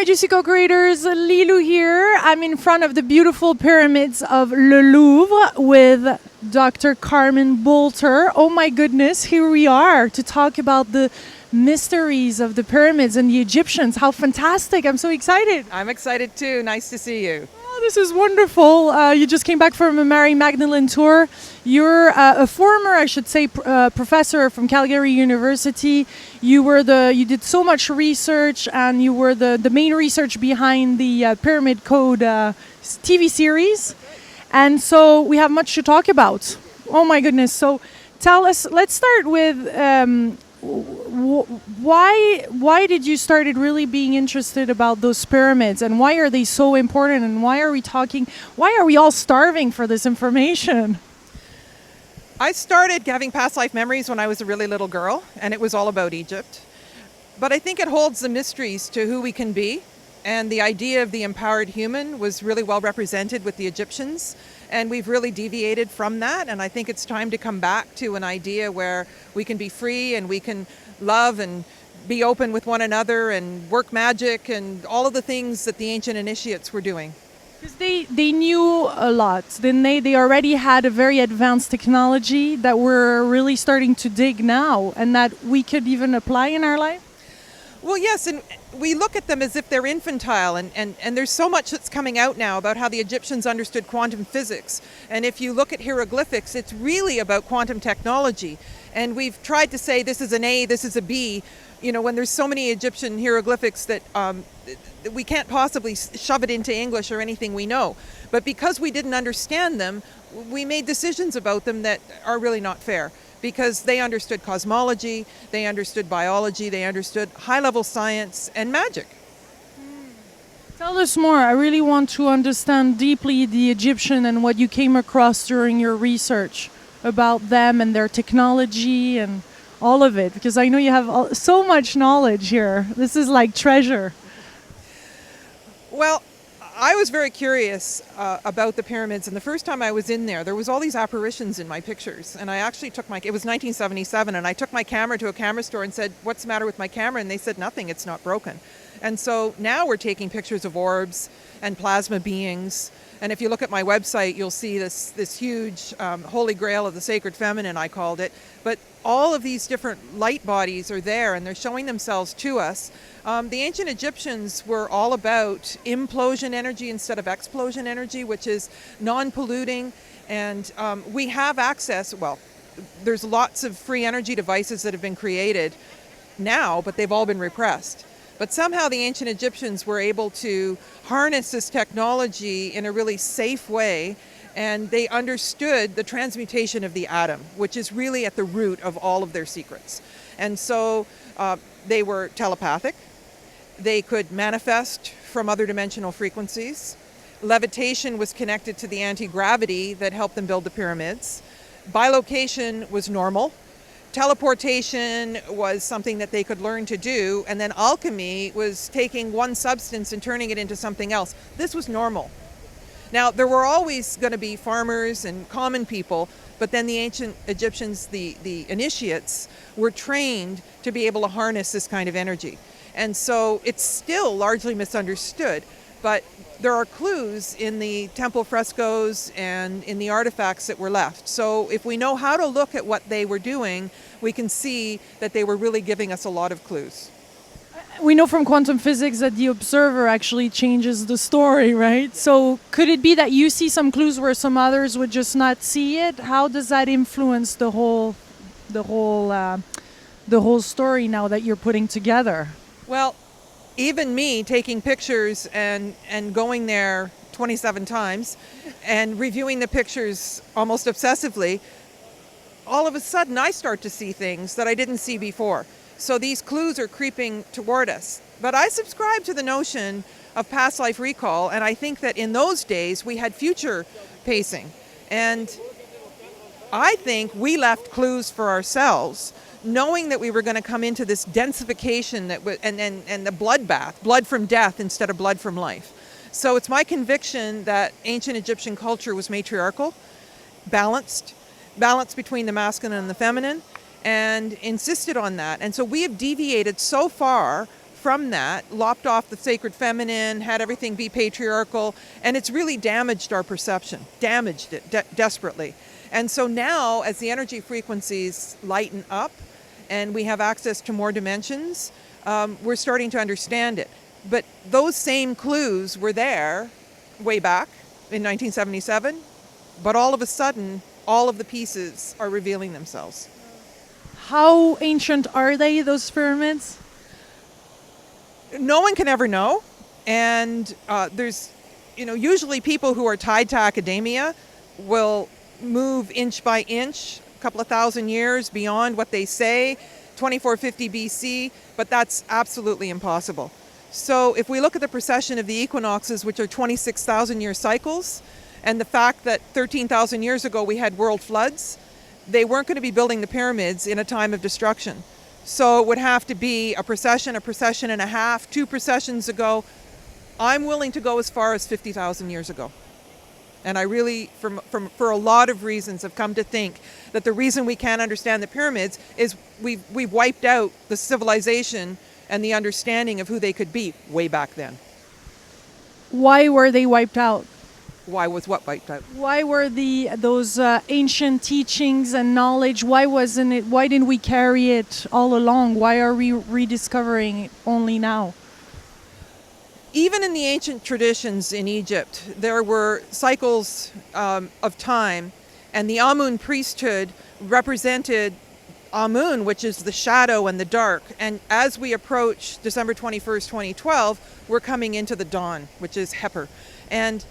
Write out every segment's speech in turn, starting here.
Juicy Co-creators, Lilou here. I'm in front of the beautiful pyramids of Le Louvre with Dr. Carmen Boulter. Oh my goodness, here we are to talk about the mysteries of the pyramids and the Egyptians. How fantastic. I'm so excited. I'm excited too. Nice to see you. Oh, this is wonderful. You just came back from a Mary Magdalene tour. You're a former, I should say, professor from Calgary University. You did so much research, and you were the main research behind the Pyramid Code TV series. And so we have much to talk about. Oh my goodness. So tell us, let's start with why did you started really being interested about those pyramids, and why are they so important, and why are we all starving for this information? I started having past life memories when I was a really little girl, and it was all about Egypt. But I think it holds the mysteries to who we can be, and the idea of the empowered human was really well represented with the Egyptians, and we've really deviated from that, and I think it's time to come back to an idea where we can be free and we can love and be open with one another and work magic and all of the things that the ancient initiates were doing. Because they knew a lot, didn't they? They already had a very advanced technology that we're really starting to dig now, and that we could even apply in our life? Well, yes, and we look at them as if they're infantile, and there's so much that's coming out now about how the Egyptians understood quantum physics. And if you look at hieroglyphics, it's really about quantum technology. And we've tried to say this is an A, this is a B, when there's so many Egyptian hieroglyphics that we can't possibly shove it into English or anything we know. But because we didn't understand them, we made decisions about them that are really not fair. Because they understood cosmology, they understood biology, they understood high-level science and magic. Tell us more. I really want to understand deeply the Egyptian and what you came across during your research about them and their technology and all of it, because I know you have so much knowledge here. This is like treasure. Well, I was very curious about the pyramids, and the first time I was in there was all these apparitions in my pictures, and I actually it was 1977, and I took my camera to a camera store and said, "What's the matter with my camera?" And they said, "Nothing, it's not broken." And so now we're taking pictures of orbs and plasma beings, and if you look at my website, you'll see this huge holy grail of the sacred feminine, I called it. But all of these different light bodies are there, and they're showing themselves to us. The ancient Egyptians were all about implosion energy instead of explosion energy, which is non-polluting, and we have access. Well, there's lots of free energy devices that have been created now, but they've all been repressed. But somehow the ancient Egyptians were able to harness this technology in a really safe way, and they understood the transmutation of the atom, which is really at the root of all of their secrets. And so they were telepathic. They could manifest from other dimensional frequencies. Levitation was connected to the anti-gravity that helped them build the pyramids. Bilocation was normal. Teleportation was something that they could learn to do. And then alchemy was taking one substance and turning it into something else. This was normal. Now, there were always going to be farmers and common people, but then the ancient Egyptians, the initiates, were trained to be able to harness this kind of energy. And so it's still largely misunderstood, but there are clues in the temple frescoes and in the artifacts that were left. So if we know how to look at what they were doing, we can see that they were really giving us a lot of clues. We know from quantum physics that the observer actually changes the story, right? So could it be that you see some clues where some others would just not see it? How does that influence the whole story now that you're putting together? Well, even me taking pictures and going there 27 times and reviewing the pictures almost obsessively, all of a sudden I start to see things that I didn't see before. So these clues are creeping toward us. But I subscribe to the notion of past life recall, and I think that in those days we had future pacing. And I think we left clues for ourselves, knowing that we were going to come into this densification and the bloodbath, blood from death instead of blood from life. So it's my conviction that ancient Egyptian culture was matriarchal, balanced between the masculine and the feminine, and insisted on that. And so we have deviated so far from that, lopped off the sacred feminine, had everything be patriarchal, and it's really damaged our perception, damaged it desperately. And so now, as the energy frequencies lighten up and we have access to more dimensions, we're starting to understand it. But those same clues were there way back in 1977, but all of a sudden, all of the pieces are revealing themselves. How ancient are they, those pyramids? No one can ever know. And there's, usually people who are tied to academia will move inch by inch, a couple of thousand years beyond what they say, 2450 BC, but that's absolutely impossible. So if we look at the precession of the equinoxes, which are 26,000 year cycles, and the fact that 13,000 years ago we had world floods, they weren't going to be building the pyramids in a time of destruction. So it would have to be a precession and a half, 2 precessions ago. I'm willing to go as far as 50,000 years ago. And I really, for a lot of reasons, have come to think that the reason we can't understand the pyramids is we've wiped out the civilization and the understanding of who they could be way back then. Why were they wiped out? Why was what wiped out? Why were those ancient teachings and knowledge? Why didn't we carry it all along? Why are we rediscovering it only now? Even in the ancient traditions in Egypt, there were cycles of time, and the Amun priesthood represented Amun, which is the shadow and the dark. And as we approach December 21st, 2012, we're coming into the dawn, which is Heper. And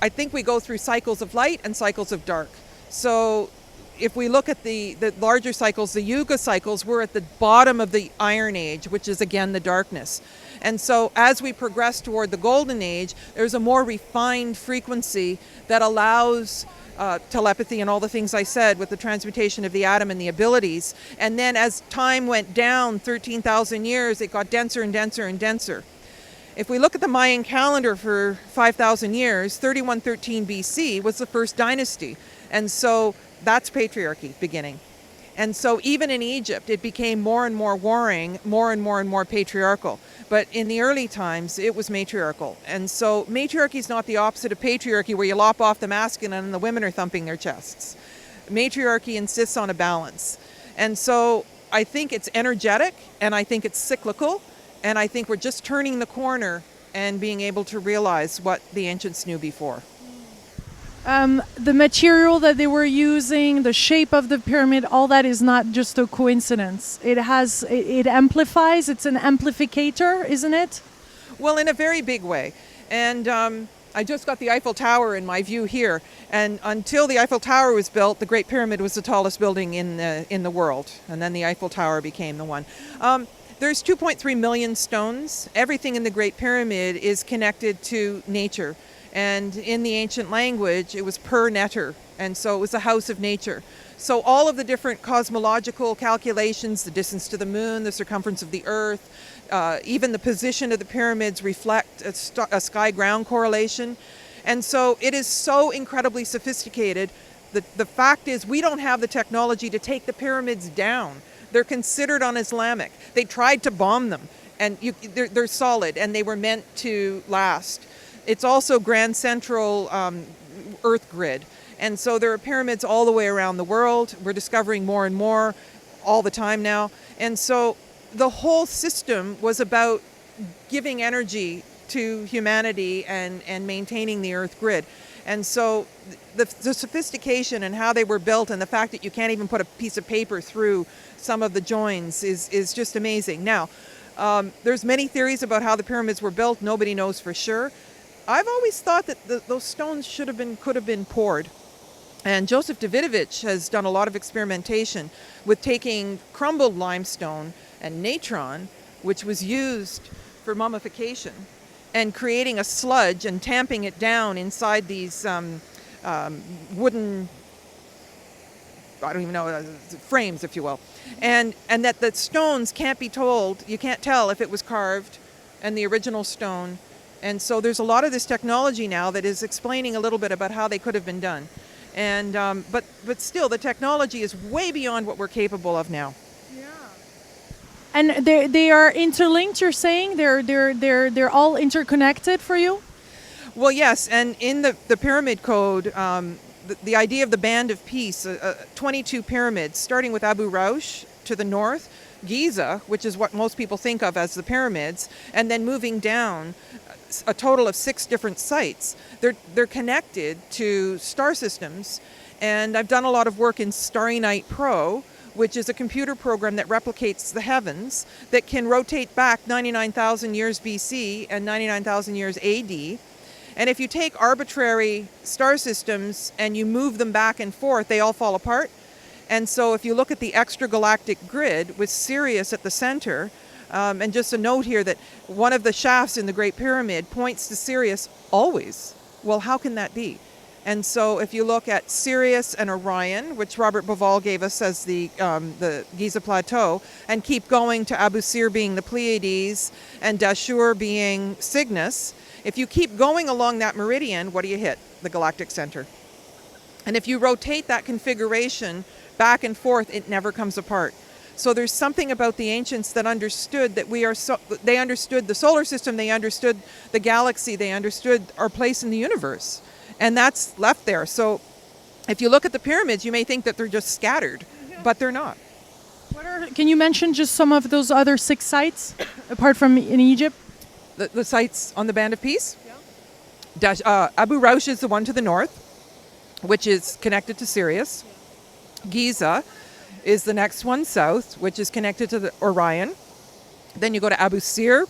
I think we go through cycles of light and cycles of dark. So if we look at the larger cycles, the Yuga cycles, we're at the bottom of the Iron Age, which is again the darkness. And so as we progress toward the Golden Age, there's a more refined frequency that allows telepathy and all the things I said with the transmutation of the atom and the abilities. And then as time went down 13,000 years, it got denser and denser and denser. If we look at the Mayan calendar for 5,000 years, 3113 BC was the first dynasty. And so that's patriarchy beginning. And so even in Egypt, it became more and more warring, more and more patriarchal. But in the early times, it was matriarchal. And so matriarchy is not the opposite of patriarchy, where you lop off the masculine and the women are thumping their chests. Matriarchy insists on a balance. And so I think it's energetic, and I think it's cyclical, and I think we're just turning the corner and being able to realize what the ancients knew before. The material that they were using, the shape of the pyramid, all that is not just a coincidence. It amplifies, it's an amplificator, isn't it? Well, in a very big way. And I just got the Eiffel Tower in my view here. And until the Eiffel Tower was built, the Great Pyramid was the tallest building in the world. And then the Eiffel Tower became the one. There's 2.3 million stones. Everything in the Great Pyramid is connected to nature. And in the ancient language, it was per neter. And so it was the house of nature. So all of the different cosmological calculations, the distance to the moon, the circumference of the earth, even the position of the pyramids reflect a sky-ground correlation. And so it is so incredibly sophisticated. The fact is, we don't have the technology to take the pyramids down. They're considered un-Islamic. They tried to bomb them, and they're solid, and they were meant to last. It's also Grand Central Earth grid. And so there are pyramids all the way around the world. We're discovering more and more all the time now. And so the whole system was about giving energy to humanity and maintaining the Earth grid. And so the sophistication and how they were built, and the fact that you can't even put a piece of paper through some of the joins is just amazing. Now, there's many theories about how the pyramids were built. Nobody knows for sure. I've always thought that those stones could have been poured. And Joseph Davidovich has done a lot of experimentation with taking crumbled limestone and natron, which was used for mummification, and creating a sludge and tamping it down inside these wooden, I don't even know, frames, if you will. And that the stones can't be told, you can't tell if it was carved and the original stone. And so there's a lot of this technology now that is explaining a little bit about how they could have been done. And but still, the technology is way beyond what we're capable of now. Yeah. And they are interlinked. You're saying they're all interconnected for you. Well, yes, and in the pyramid code, the idea of the band of peace, 22 pyramids, starting with Abu Raush to the north, Giza, which is what most people think of as the pyramids, and then moving down, a total of 6 different sites. They're connected to star systems, and I've done a lot of work in Starry Night Pro, which is a computer program that replicates the heavens, that can rotate back 99,000 years BC and 99,000 years AD. And if you take arbitrary star systems and you move them back and forth, they all fall apart. And so if you look at the extragalactic grid with Sirius at the center, and just a note here that one of the shafts in the Great Pyramid points to Sirius always. Well, how can that be? And so if you look at Sirius and Orion, which Robert Bauval gave us as the Giza Plateau, and keep going to Abu Sir being the Pleiades and Dashur being Cygnus, if you keep going along that meridian, what do you hit? The galactic center. And if you rotate that configuration back and forth, it never comes apart. So there's something about the ancients that understood that they understood the solar system, they understood the galaxy, they understood our place in the universe. And that's left there. So if you look at the pyramids, you may think that they're just scattered, but they're not. Can you mention just some of those other 6 sites, apart from in Egypt? The sites on the Band of Peace? Yeah. Abu Raush is the one to the north, which is connected to Sirius. Giza is the next one south, which is connected to the Orion. Then you go to Abu Sir,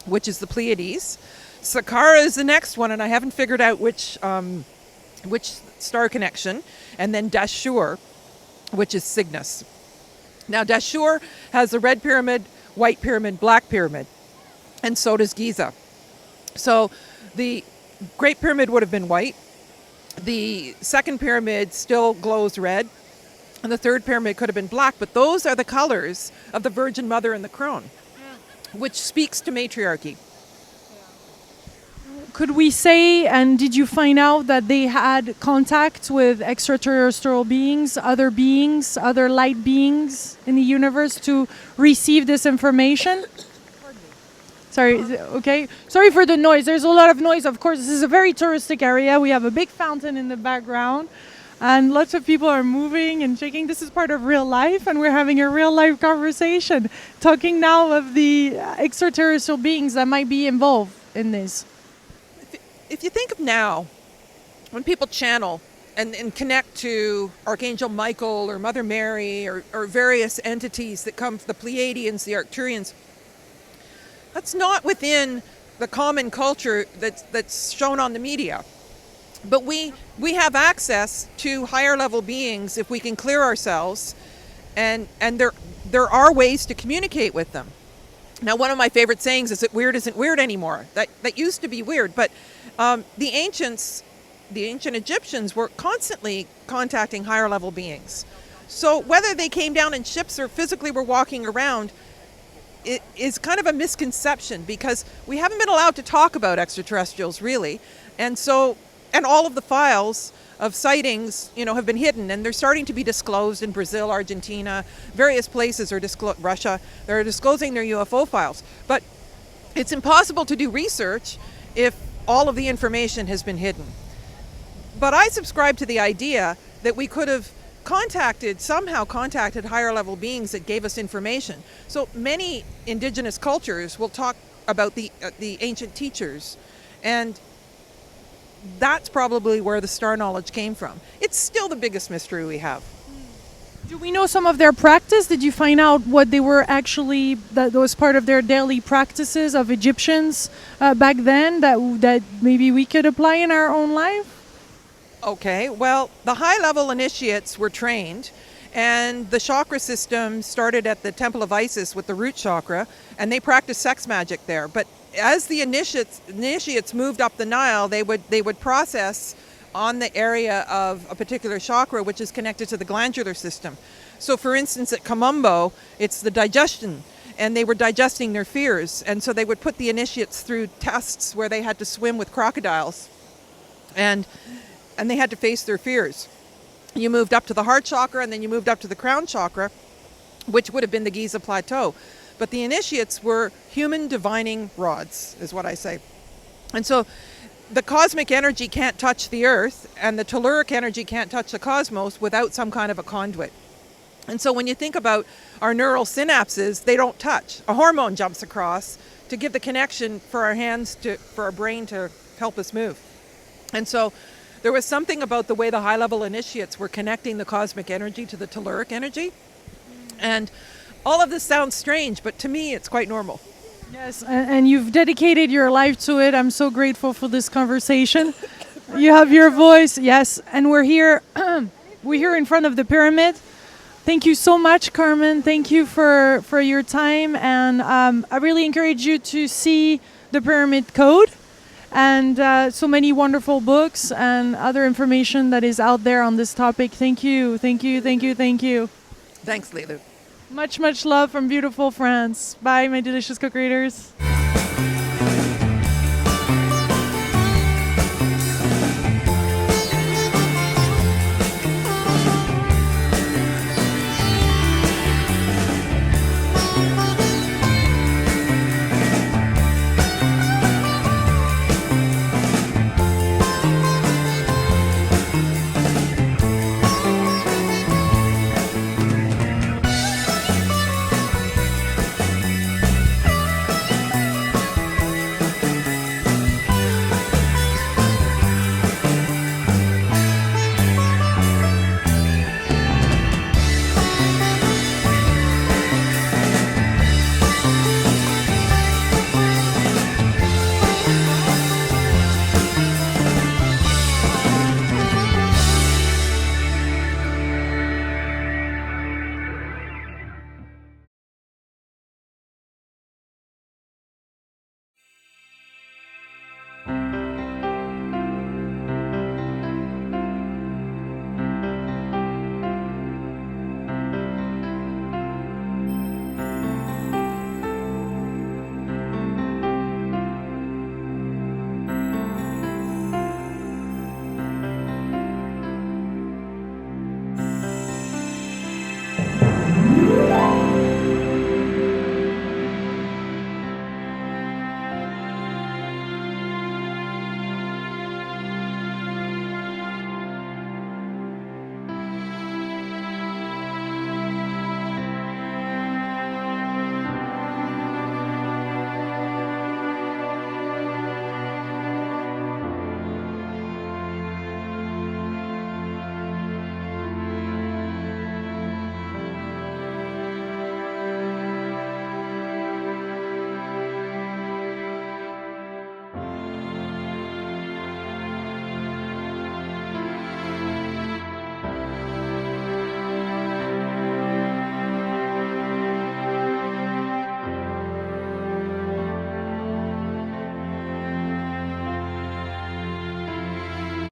which is the Pleiades. Saqqara is the next one, and I haven't figured out which star connection. And then Dashur, which is Cygnus. Now Dashur has a red pyramid, white pyramid, black pyramid, and so does Giza. So the Great Pyramid would have been white. The second pyramid still glows red. And the third pyramid could have been black, but those are the colors of the Virgin Mother and the crone, which speaks to matriarchy. Could we say, and did you find out that they had contact with extraterrestrial beings, other light beings in the universe to receive this information? Sorry, okay. Sorry for the noise. There's a lot of noise. Of course, this is a very touristic area. We have a big fountain in the background. And lots of people are moving and shaking. This is part of real life, and we're having a real life conversation, talking now of the extraterrestrial beings that might be involved in this. If you think of now, when people channel and connect to Archangel Michael or Mother Mary or various entities that come from the Pleiadians, the Arcturians, that's not within the common culture that's shown on the media. But we have access to higher level beings if we can clear ourselves, and there are ways to communicate with them. Now, one of my favorite sayings is that weird isn't weird anymore. That used to be weird, but the ancient Egyptians were constantly contacting higher level beings. So whether they came down in ships or physically were walking around, it is kind of a misconception, because we haven't been allowed to talk about extraterrestrials really, and all of the files of sightings, have been hidden, and they're starting to be disclosed in Brazil, Argentina, various places are Russia. They're disclosing their UFO files. But it's impossible to do research if all of the information has been hidden. But I subscribe to the idea that we could have somehow contacted higher level beings that gave us information. So many indigenous cultures will talk about the ancient teachers, and that's probably where the star knowledge came from. It's still the biggest mystery we have. Do we know some of their practice? Did you find out what they were actually, that was part of their daily practices of Egyptians back then that maybe we could apply in our own life? Okay, well, the high-level initiates were trained, and the chakra system started at the Temple of Isis with the root chakra, and they practiced sex magic there. But as the initiates moved up the Nile, they would process on the area of a particular chakra, which is connected to the glandular system. So for instance, at Kamumbo, it's the digestion, and they were digesting their fears. And so they would put the initiates through tests where they had to swim with crocodiles, and they had to face their fears. You moved up to the heart chakra, and then you moved up to the crown chakra, which would have been the Giza Plateau. But the initiates were human divining rods, is what I say. And so the cosmic energy can't touch the earth, and the telluric energy can't touch the cosmos without some kind of a conduit. And so when you think about our neural synapses, they don't touch. A hormone jumps across to give the connection for our hands for our brain to help us move. And so there was something about the way the high-level initiates were connecting the cosmic energy to the telluric energy. And all of this sounds strange, but to me, it's quite normal. Yes, and you've dedicated your life to it. I'm so grateful for this conversation. You have your voice, yes, and we're here in front of the pyramid. Thank you so much, Carmen. Thank you for your time, and I really encourage you to see the Pyramid Code and so many wonderful books and other information that is out there on this topic. Thank you, thank you, thank you, thank you. Thanks, Lilou. Much, much love from beautiful France. Bye, my delicious co-creators.